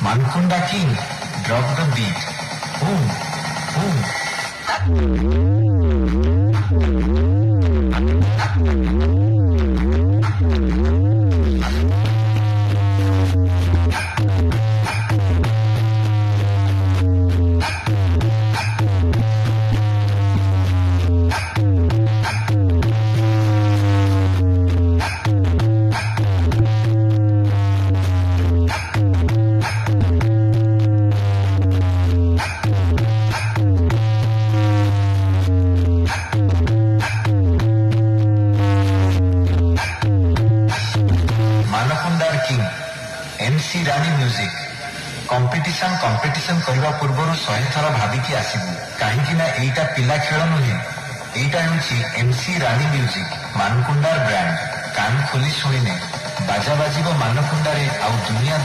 Manakunda King, drop the beat. Boom, boom. Manakundar King, MC Rani Music. Competition କରିବା ପୂର୍ବରୁ 100 ଥର ଭାବିକି ଆସିବୁ, କାହିଁକି ନା ଏଇଟା ପିଲା ଖେଳ ନୁହେଁ। ଏଇଟା ହେଉଛି MC ରାନୀ ମ୍ୟୁଜିକ, ମାନକୁଣ୍ଡାର ବ୍ରାଣ୍ଡ। କାନ ଖୋଲି ଶୁଣିନେ ବାଜା ବାଜିବ ମାନକୁଣ୍ଡାରେ, ଆଉ ଦୁନିଆ